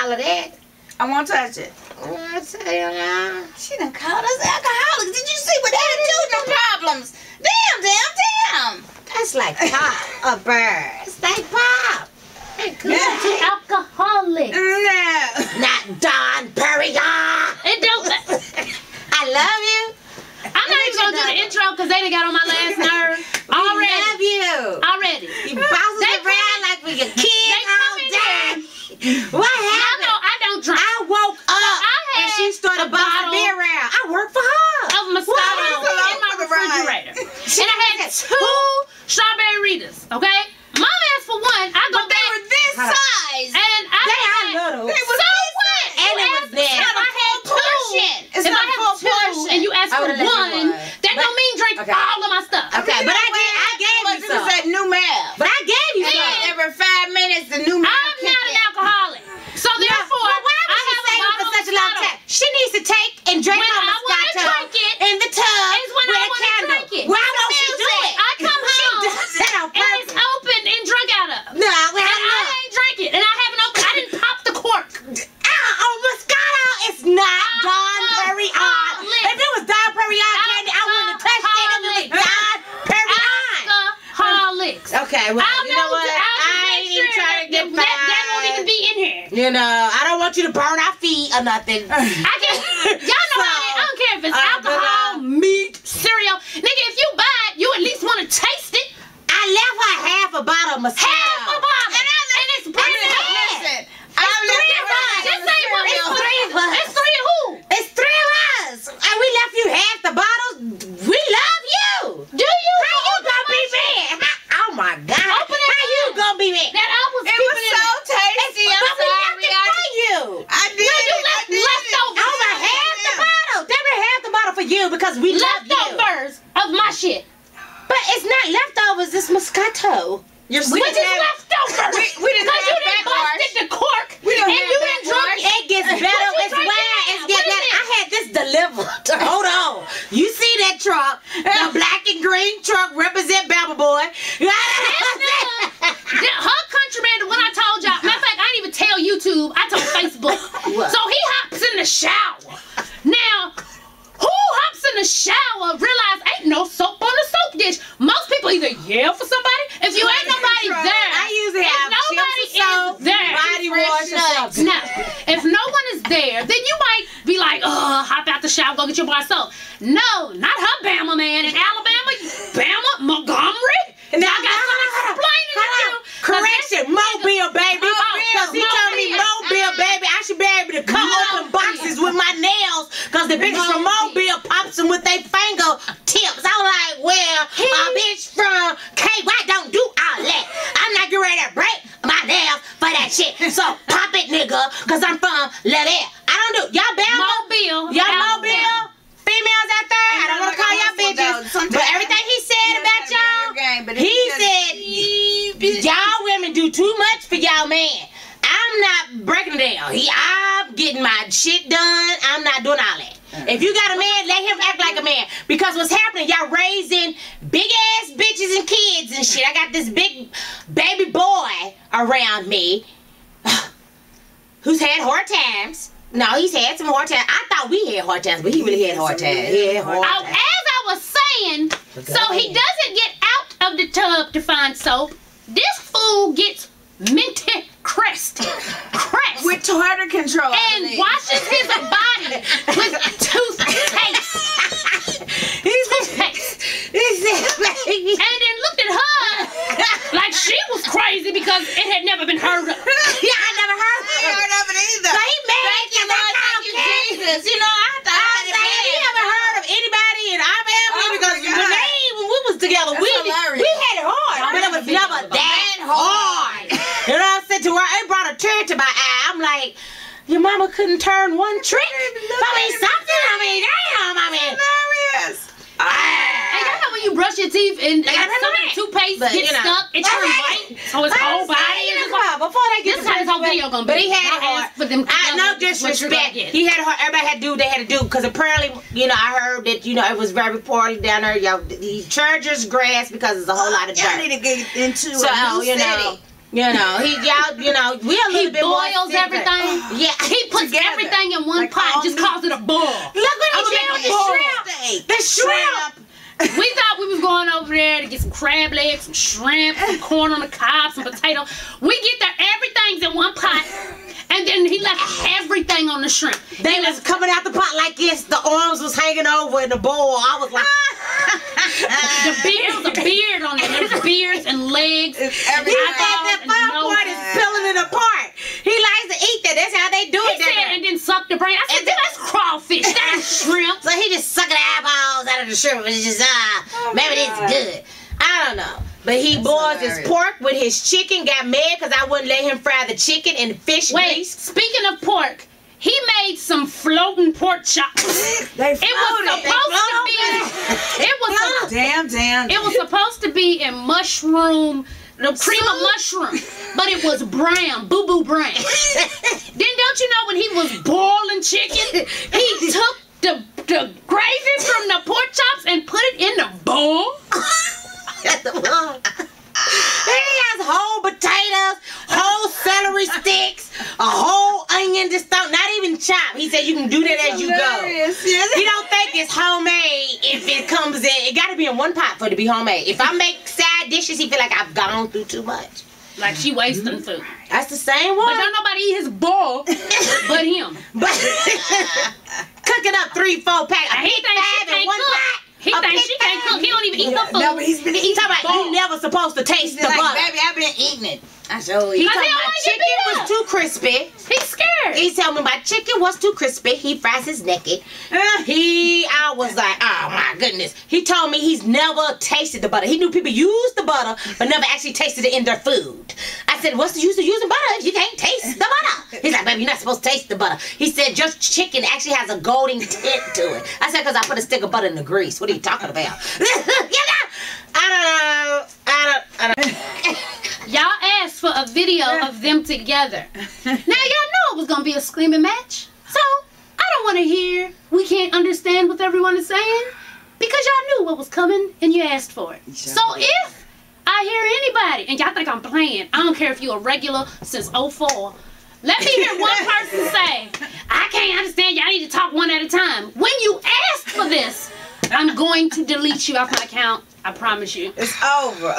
all of that. I won't touch it. She done called us alcoholics. Did you see what that do? No problems. Damn. That's like pop or birds. They pop. Alcoholic. No. Not Don Perignon. It don't. I love you. I'm not even gonna do the intro because they done got on my last nerve. Already. We love you. Already. You bounce around like we your kids all day. What happened? I don't drink. I woke up and she started bossing me around. I work for her. Of Moscato in my refrigerator. And I had 2 strawberry Ritas, okay? Mom asked for 1. I go back. They were this size. And I had little. They were so what? And it was there. If I had 2, if I have 2 and you ask for 1, that don't mean drink all of my stuff. Okay, but I gave you some. It was at New Mail. But I gave you some. Every 5 minutes, the New Mail. I'm not an alcoholic. So therefore, why would she say it for such a long time? She needs to take and drink her Moscato in the tub with a candle. Why won't she do it? I come home She does that on and it's purpose. open and drunk out of. No, well, And I ain't drink it. And I haven't opened. I didn't pop the cork. Oh, Moscato is not Don Perignon. If it was Don Perignon candy, I wouldn't have touched it. It was Don Perignon. Alcoholics. Okay, well, you know what? I ain't even trying to get that won't even be in here. You know, I don't want you to burn our feet or nothing. I can't. Y'all know I don't care if it's alcohol, meat, cereal. Nigga, if you buy it, you at least want to taste it. I left her half a bottle of Moscato. Half a bottle. And it's brand new. Listen, Just say what It's 3 of us. It's 3 of who? It's 3 of us. And we left you half the bottles. We love you. Do you? How you gonna be mad? Oh my God. Open it How you up. gonna be mad? That I was it was keeping so it. tasty. I'm But we left sorry. it for you. I did. You left leftovers. Over half the bottle. They were half the bottle for you because we love you. Leftovers of my shit. But it's not leftovers. It's Moscato. Which is leftovers. We didn't Because you have didn't backwash. busted the cork. We don't and have you didn't drink backwash. It gets better. It's wine. It's getting better. I had this delivered. Hold on. You see that truck? The black and green truck represent Bama Boy. Her countryman, when I told y'all, matter of fact, I didn't even tell YouTube, I told Facebook. What? So he hops in the shower. Now, who hops in the shower realize ain't no soap on the soap dish? Most people either yell for somebody. If you ain't nobody there, I usually have nobody chips and is there. body wash or something. No, if no one is there, then you might be like, hop out the shower, go get your bar soap. No, not her Bama man in Alabama, Bama, Montgomery. Now, I got some explaining to do. Correction, Mobile, baby. Because he told me Mobile, baby, I should be able to cut open boxes with my nails. Because the bitches from Mobile pops them with their finger tips. I was like, well, a bitch from KY don't do all that. I'm not getting ready to break my nails for that shit. So pop it, nigga. Because I'm from Ladette. I don't do. Y'all Bama? Mobile. Y'all Mobile? Females out there? I don't want to call y'all bitches. But everything he said about y'all, he said y'all women do too much for y'all man. I'm not breaking it down. I'm getting my shit done. I'm not doing all that. If you got a man, let him act like a man. Because what's happening, y'all raising big ass bitches and kids and shit. I got this big baby boy around me who's had hard times. No, he's had some hard times. I thought we had hard times, but he really had hard times. He had hard times. As I was saying, so he doesn't get out of the tub to find soap. This fool gets minty crest with tartar control and washes his body with toothpaste. And then looked at her like she was crazy because it had never been heard of. Yeah, I never heard of it either. So he mad Thank you, Jesus. You know, I thought he never heard of anybody in our family because when we was together, we had it hard, but it was never that hard. You know what I'm saying? To where it brought a tear to my eye. I'm like, your mama couldn't turn one trick. I mean, something. I mean, damn. I mean, hilarious. And you know when you brush your teeth and some of the toothpaste gets stuck, it turns white. So his whole body is before they get this how his whole video gonna be. But he had it hard. For them No disrespect. He had it hard. Everybody had to do what they had to do because apparently, you know, I heard that, you know, it was very poorly down there. Y'all, he charges grass because there's a whole lot of dirt. Y'all need to get into so, a new you know. city. You know, he, y'all, you know, we a little bit more boils everything. Yeah, He puts everything in one pot and just calls it a bowl. Look what he did with the shrimp. The shrimp. We thought we was going over there to get some crab legs, some shrimp, some corn on the cob, some potato. We get there, everything's in one pot. And then he left everything on the shrimp. They was coming out the pot like this. The arms was hanging over in the bowl. I was like, there was a beard on it. There was beards and legs. he said that fun part is peeling it apart. He likes to eat that. That's how they do it. He said, and then suck the brain. I said, that's crawfish. That is shrimp. So he just sucking the eyeballs out of the shrimp. It's just, maybe this is good. I don't know. But he boils his pork with his chicken. Got mad because I wouldn't let him fry the chicken and fish grease. Speaking of pork, he made some floating pork chops. It was supposed to be in mushroom, the cream of mushroom, but it was brown, boo-boo brown. Then don't you know when he was boiling chicken, he took the gravy from the pork chops and put it in the bowl? He has whole potatoes, whole celery sticks, a whole onion, just not even chopped. He said you can do that as you go. He don't think it's homemade if it comes in. It got to be in one pot for it to be homemade. If I make side dishes, he feel like I've gone through too much. Like she wasting food. That's the same one. But don't nobody eat his bowl but him. But cooking up 3-4 packs. He thinks she can't cook. He thinks she can't cook. He don't even eat the food. No, but he's been eating. Talking about you never supposed to taste the butter. Baby, I've been eating it. I sure He told me my chicken was too crispy. He's scared. He told me my chicken was too crispy. He fries his naked. I was like, oh my goodness. He told me he's never tasted the butter. He knew people use the butter, but never actually tasted it in their food. I said, what's the use of using butter if you can't taste the butter? He's like, baby, you're not supposed to taste the butter. He said, just chicken actually has a golden tint to it. I said, because I put a stick of butter in the grease. What are you talking about? I don't know. Y'all asked for a video of them together. Now y'all know it was gonna be a screaming match. So I don't want to hear we can't understand what everyone is saying because y'all knew what was coming and you asked for it. So if I hear anybody and y'all think I'm playing, I don't care if you're a regular since 04. Let me hear one person say, I can't understand. Y'all need to talk one at a time. When you asked for this, I'm going to delete you off my account. I promise you. It's over.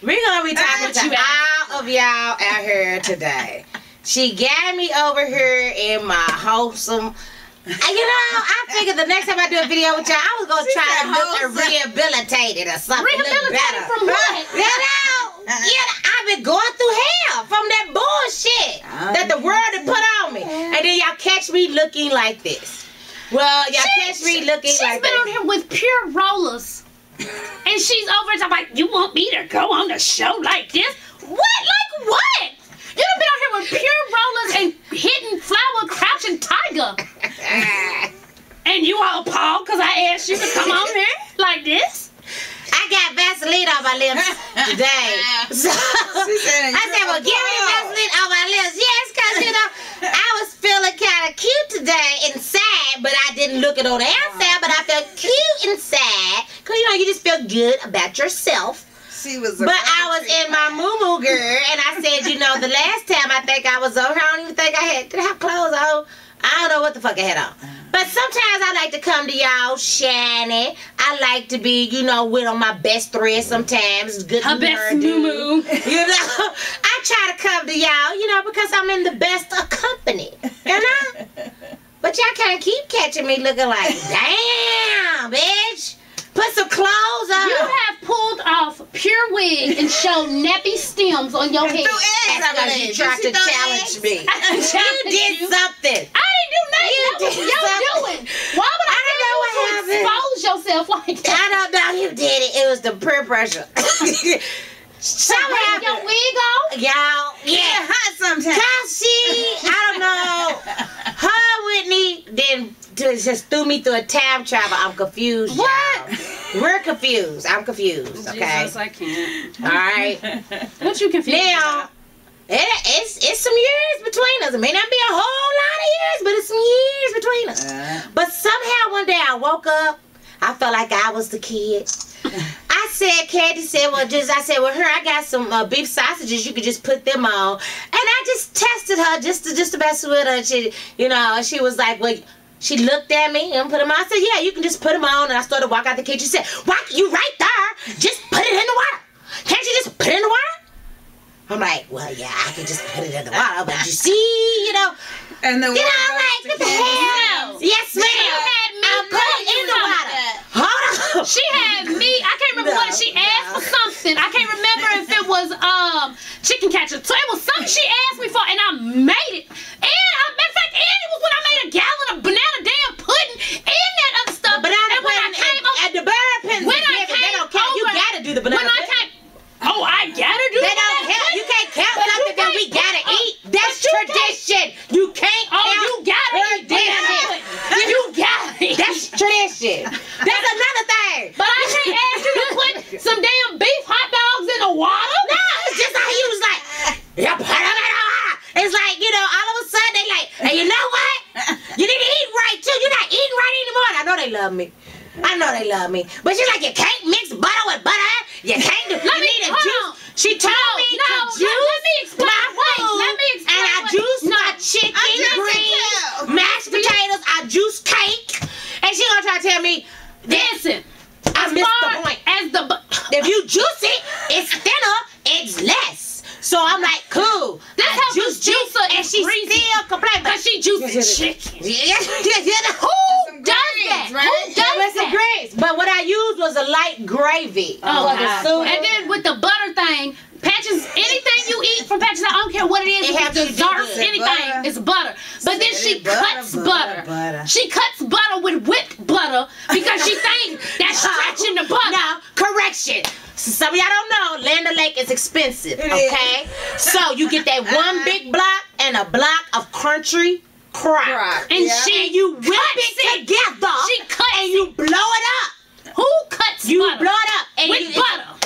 We're going to be talking to all of y'all out here today. She got me over here in my wholesome. You know, I figured the next time I do a video with y'all, I was going to try to look rehabilitated or something. Rehabilitated from what? You know, I've been going through hell from that bullshit that the world had put on me. And then y'all catch me looking like this. Well, y'all catch me looking like this. She's been on here with pure rollers. And she's over and I'm like, you want me to go on the show like this? What? Like what? You done been on here with pure rollers and hitting flower crouching tiger. And you all appalled because I asked you to come on here like this? I got Vaseline on my lips today. So I said, well, give me Vaseline on my lips. Yes, because, you know, I was feeling kind of cute today inside, but I didn't look it on the outside, but I felt cute inside. Because, you know, you just feel good about yourself. But I was in my moo-moo, girl, and I said, you know, the last time I think I was over here, I don't even think did I have clothes on? I don't know what the fuck I had on. But sometimes I like to come to y'all shiny. I like to be, you know, with on my best thread sometimes. Good her best moo-moo. You know, I try to come to y'all, you know, because I'm in the best of company, you know? But y'all can't keep catching me looking like, damn, bitch. Put some clothes on. You have pulled off pure wig and showed nappy stems on your head. That's because you tried to challenge me. You did something. I didn't do nothing. That was y'all doing. Why would I know what happened. Expose yourself like that? I don't know. You did it. It was the peer pressure. So have your wig on? Y'all, yeah, hot sometimes. Cause I don't know. Her Whitney then just threw me through a time travel. I'm confused. What? Y'all. We're confused. I'm confused. Okay. Jesus, I can't. All right. What you confused now? about? It's some years between us. It may not be a whole lot of years, but it's some years between us. But somehow one day I woke up. I felt like I was the kid. I said, Candy said, well, I said, well, here, I got some beef sausages. You could just put them on. And I just tested her just to mess with her. And she, she was like, well, she looked at me and put them on. I said, yeah, you can just put them on. And I started to walk out the kitchen. She said, why, you right there. Just put it in the water. Can't you just put it in the water? I'm like, well, yeah, I can just put it in the water. But you see, And the I'm like, what the hell? Yes, ma'am. She had me I'll put it in the water. Hold on. She had me. I can't remember what she asked for something. I can't remember if it was chicken catcher. So it was something she asked me for, and I made it. And matter of fact, it was when I made a gallon of banana damn pudding and that other stuff. The banana and when I pudding came over, and the banana pudding, when I came they don't count. You over, gotta do the banana when I pudding. I gotta do They the don't banana count. pudding. You can't count something that we gotta eat. That's but you tradition. You can't count. you gotta eat banana tradition. pudding. You gotta eat. That's tradition. That's another thing. But I can't ask you to put some damn beef hot dogs in the water. No, it's just how you was like, you put them in the water. It's like, all of a sudden they like, hey, you know what? You need to eat right too. You're not eating right anymore. And I know they love me. I know they love me. But she's like, you can't mix butter with butter. You can't do, you need a juice. She told me to juice let me explain. my food. Let me explain. And I juice my chicken, greens, mashed potatoes. I juice cake. And she gonna try to tell me, Listen, I missed the point. If you juice it, it's thinner, it's less. So I'm like, cool. This helps juice juicer and she still complains. because she juices chicken. Who does that? Who does that? Greens. But what I used was a light gravy. Oh, for the God. soup. And then with the butter thing, Patches, anything you eat from Patches, I don't care what it is, It has to be desserts, good. anything, Butter. it's butter. But then she cuts butter. She cuts butter with whipped butter because she thinks that's stretching the butter. No, correction. Some of y'all don't know, Land O'Lake is expensive, okay? So you get that one big block and a block of country crock. And you whip it together. She cuts and you blow it up. Who cuts You butter? blow it up. And With butter.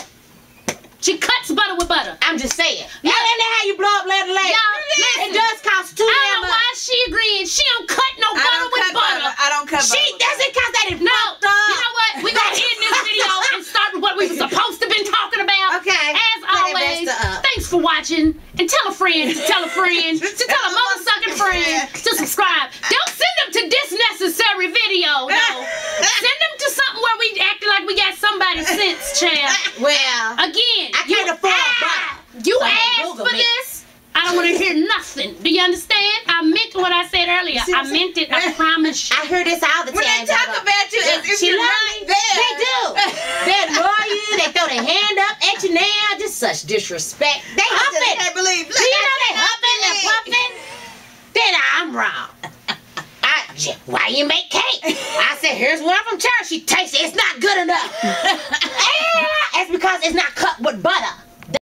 She cuts butter with butter. I'm just saying. Y'all ain't know how you blow up Land O'Lake. It does cost too I damn don't know much. why she agreeing. She don't cut no butter with butter. I don't cut butter. She doesn't cause that is No, fucked up. you know what? We're going to end this video and start with what we were supposed to been talking about. Okay. As Put it always, best up. thanks for watching. And tell a friend to tell a friend to tell a mother-sucking friend to subscribe. Don't send them to this necessary video, no. Send them to something where we acting like we got somebody's sense, child. Well, Again, I can't afford butter. you So asked Google for me. this. I don't want to hear nothing. Do you understand? I meant what I said earlier. I meant it. I promise you. I hear this all the time. When they talk about you as if She you're love right me. there. They do. They adore you. They throw their hand up at you now. Just such disrespect. They I just huffing. can't believe. Do you know they huffing and puffing? Then I'm wrong. Why you make cake? I said, here's one from church. She tastes it. It's not good enough.